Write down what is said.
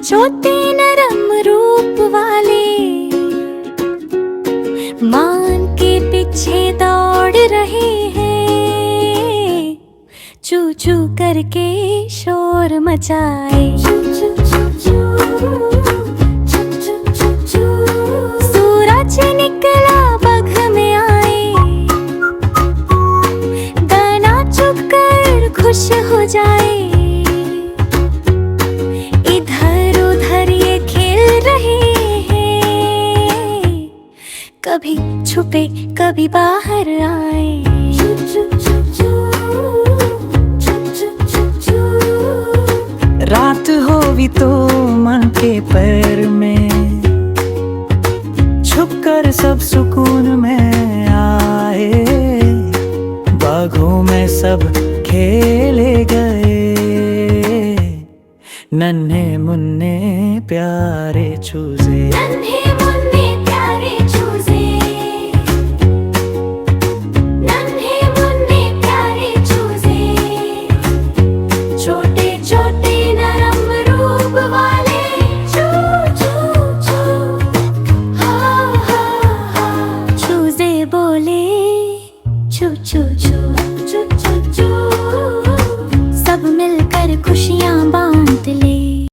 छोटे नरम रूप वाले मान के पीछे दौड़ रहे हैं, चू चू करके शोर मचाए। सूरज निकला बग में आए, दाना चुग कर खुश हो जाए। इधर उधर ये खेल रहे हैं, कभी छुपे कभी बाहर आए। रात होवी तो मन के पैर में छुपकर सब सुकून में आए। बागों में सब खेले गए, नन्हे मुन्ने प्यारे चूजे।